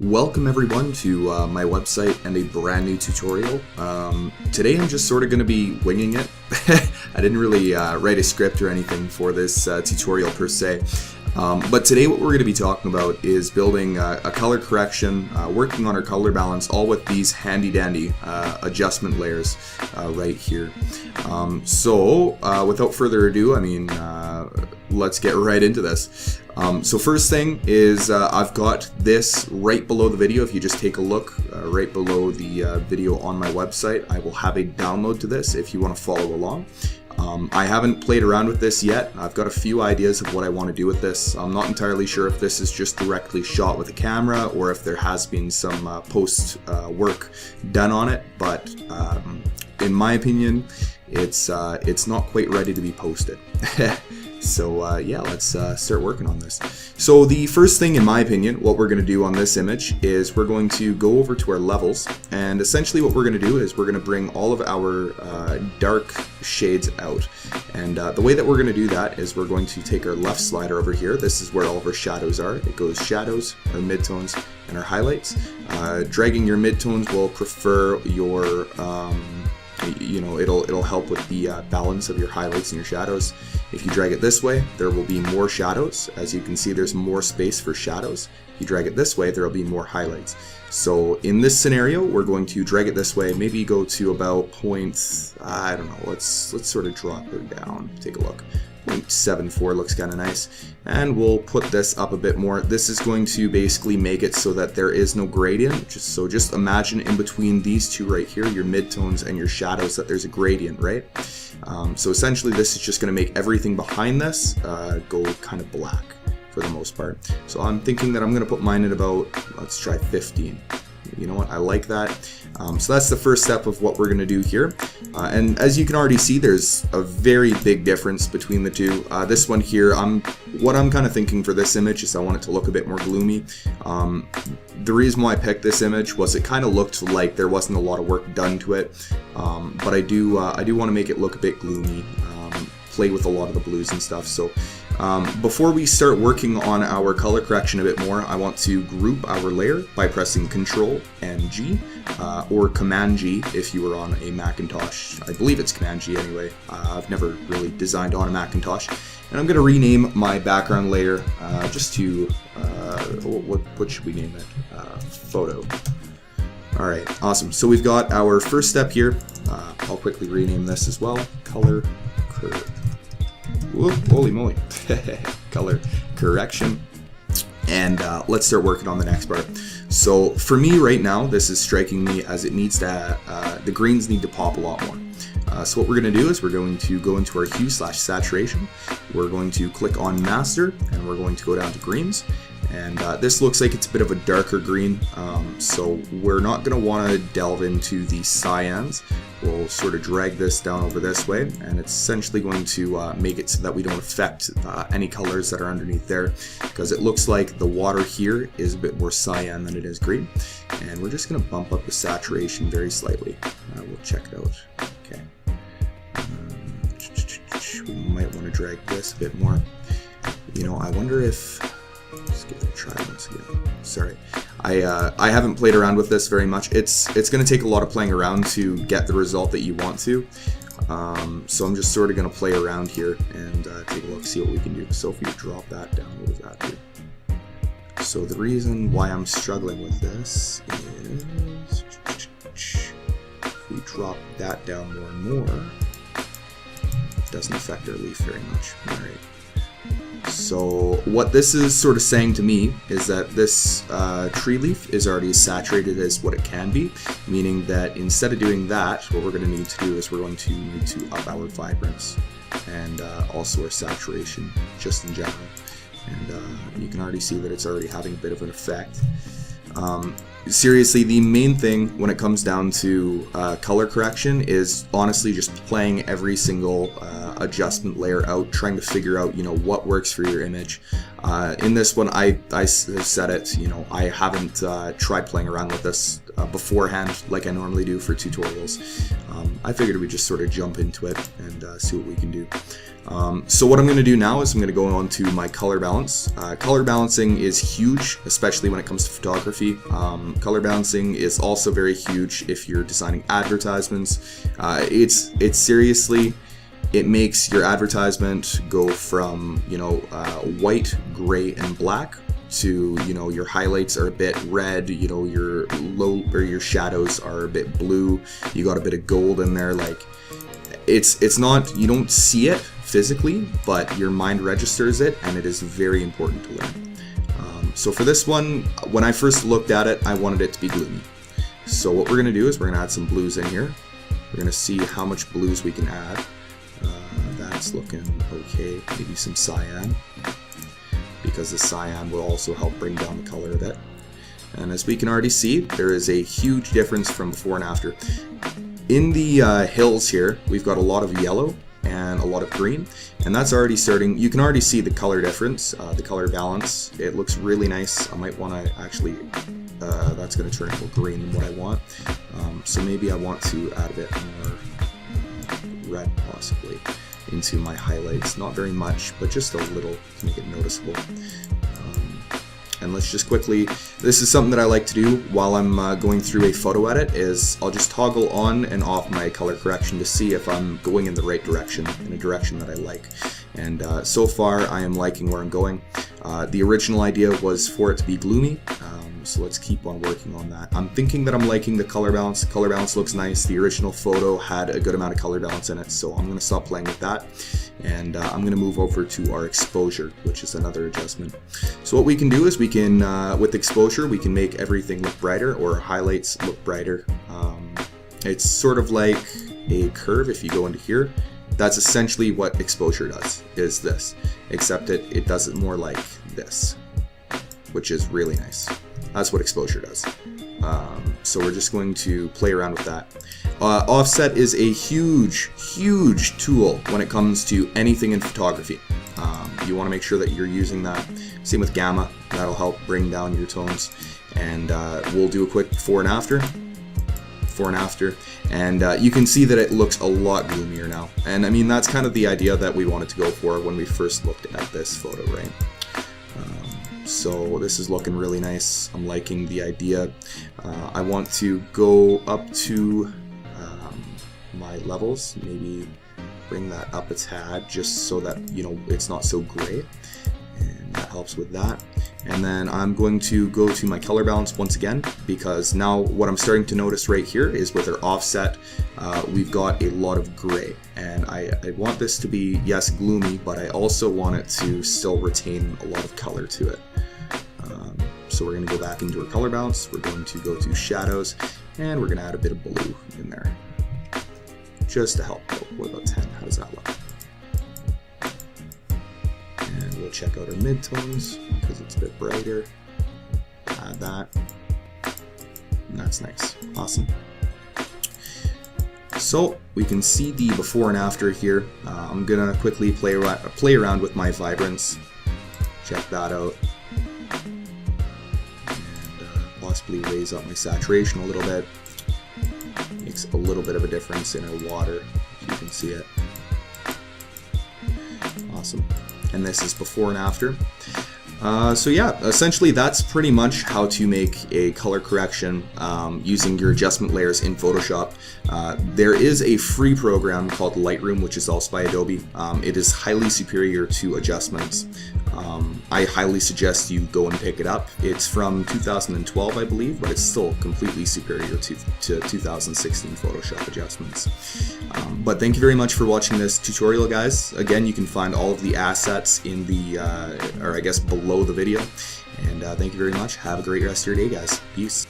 Welcome everyone to my website and a brand new tutorial. Today I'm just sort of going to be winging it. I didn't really write a script or anything for this tutorial per se. But today what we're going to be talking about is building a color correction, working on our color balance, all with these handy dandy adjustment layers right here. So without further ado, let's get right into this. So first thing is I've got this right below the video. If you just take a look right below the video on my website, I will have a download to this if you want to follow along. I haven't played around with this yet. I've got a few ideas of what I want to do with this. I'm not entirely sure if this is just directly shot with a camera or if there has been some post work done on it, but in my opinion, it's not quite ready to be posted. So yeah, let's start working on this. So the first thing, in my opinion, what we're going to do on this image is we're going to go over to our levels, and essentially what we're going to do is we're going to bring all of our dark shades out. And the way that we're going to do that is we're going to take our left slider over here. This is where all of our shadows are. It goes shadows, our midtones, and our highlights. Dragging your midtones will prefer your it'll help with the balance of your highlights and your shadows. If you drag it this way, there will be more shadows. As you can see, there's more space for shadows. If you drag it this way, there will be more highlights. So in this scenario, we're going to drag it this way, maybe go to about I don't know, let's sort of drop her down, take a look. 0.74 looks kind of nice, and we'll put this up a bit more. This is going to basically make it so that there is no gradient. Just imagine in between these two right here, your midtones and your shadows, that there's a gradient, right? So essentially this is just going to make everything behind this go kind of black for the most part. So I'm thinking that I'm going to put mine at about, let's try 15. You know what, I like that. So that's the first step of what we're going to do here. And as you can already see, there's a very big difference between the two. This one here, what I'm kind of thinking for this image is I want it to look a bit more gloomy. The reason why I picked this image was it kind of looked like there wasn't a lot of work done to it. But I do want to make it look a bit gloomy, play with a lot of the blues and stuff. So before we start working on our color correction a bit more, I want to group our layer by pressing Control and G, or Command G if you were on a Macintosh. I believe it's Command G anyway. I've never really designed on a Macintosh. And I'm going to rename my background layer just to, what should we name it? Photo. Alright, awesome. So we've got our first step here. I'll quickly rename this as well. Color correction. Whoop, holy moly. Color correction. And let's start working on the next part. So for me right now, this is striking me as it needs to, the greens need to pop a lot more. So what we're going to do is we're going to go into our hue/saturation. We're going to click on master, and we're going to go down to greens. And this looks like it's a bit of a darker green, so we're not going to want to delve into the cyans. We'll sort of drag this down over this way, and it's essentially going to make it so that we don't affect any colors that are underneath there, because it looks like the water here is a bit more cyan than it is green. And we're just going to bump up the saturation very slightly. We'll check it out. Okay. We might want to drag this a bit more. You know, I wonder if... Let's give it a try once again. Sorry, I haven't played around with this very much. It's going to take a lot of playing around to get the result that you want to. So I'm just sort of going to play around here and take a look, see what we can do. So if we drop that down, what does that do? So the reason why I'm struggling with this is if we drop that down more and more, it doesn't affect our leaf very much. All right. So what this is sort of saying to me is that this tree leaf is already as saturated as what it can be, meaning that instead of doing that, what we're going to need to do is we're going to need to up our vibrance and also our saturation just in general. And you can already see that it's already having a bit of an effect. Seriously, the main thing when it comes down to color correction is honestly just playing every single adjustment layer out, trying to figure out, you know, what works for your image. In this one, I said it, you know, I haven't tried playing around with this beforehand like I normally do for tutorials. I figured we'd just sort of jump into it and see what we can do. So what I'm going to do now is I'm going to go on to my color balance. Color balancing is huge, especially when it comes to photography. Color balancing is also very huge if you're designing advertisements. It's seriously, it makes your advertisement go from, you know, white, gray, and black to, you know, your highlights are a bit red, you know, your low or your shadows are a bit blue, you got a bit of gold in there. Like, it's not, you don't see it physically, but your mind registers it, and it is very important to learn. So for this one, when I first looked at it, I wanted it to be gloomy. So what we're going to do is we're going to add some blues in here. We're going to see how much blues we can add. That's looking okay. Maybe some cyan, because the cyan will also help bring down the color a bit. And as we can already see, there is a huge difference from before and after. In the hills here, we've got a lot of yellow and a lot of green, and that's already starting. You can already see the color difference, the color balance. It looks really nice. I might want to actually, that's going to turn more green than what I want. So maybe I want to add a bit more red possibly into my highlights. Not very much, but just a little to make it noticeable. And let's just quickly, this is something that I like to do while I'm going through a photo edit, is I'll just toggle on and off my color correction to see if I'm going in the right direction, in a direction that I like. And so far I am liking where I'm going. The original idea was for it to be gloomy, so let's keep on working on that. I'm thinking that I'm liking the color balance. The color balance looks nice. The original photo had a good amount of color balance in it, so I'm going to stop playing with that. And I'm going to move over to our exposure, which is another adjustment. So what we can do is we can, with exposure, we can make everything look brighter, or highlights look brighter. It's sort of like a curve. If you go into here, that's essentially what exposure does, is this, except it does it more like this, which is really nice. That's what exposure does. So we're just going to play around with that. Offset is a huge tool when it comes to anything in photography. You want to make sure that you're using that. Same with gamma, that'll help bring down your tones. And we'll do a quick before and after. And you can see that it looks a lot gloomier now. And I mean, that's kind of the idea that we wanted to go for when we first looked at this photo, right? So this is looking really nice. I'm liking the idea. I want to go up to my levels, maybe bring that up a tad, just so that, you know, it's not so gray, and that helps with that. And then I'm going to go to my color balance once again, because now what I'm starting to notice right here is with our offset, we've got a lot of gray, and I want this to be, yes, gloomy, but I also want it to still retain a lot of color to it. So we're going to go back into our color balance, we're going to go to shadows, and we're going to add a bit of blue in there, just to help. What about 10? How does that look? And we'll check out our midtones, because it's a bit brighter. Add that. And that's nice. Awesome. So we can see the before and after here. I'm going to quickly play around with my vibrance. Check that out. Possibly raise up my saturation a little bit. Makes a little bit of a difference in our water, if you can see it. Awesome. And this is before and after. So yeah, essentially that's pretty much how to make a color correction using your adjustment layers in Photoshop. There is a free program called Lightroom, which is also by Adobe. It is highly superior to adjustments. I highly suggest you go and pick it up. It's from 2012, I believe, but it's still completely superior to 2016 Photoshop adjustments. But thank you very much for watching this tutorial, guys. Again, you can find all of the assets in the, or I guess below the video. And thank you very much. Have a great rest of your day, guys. Peace.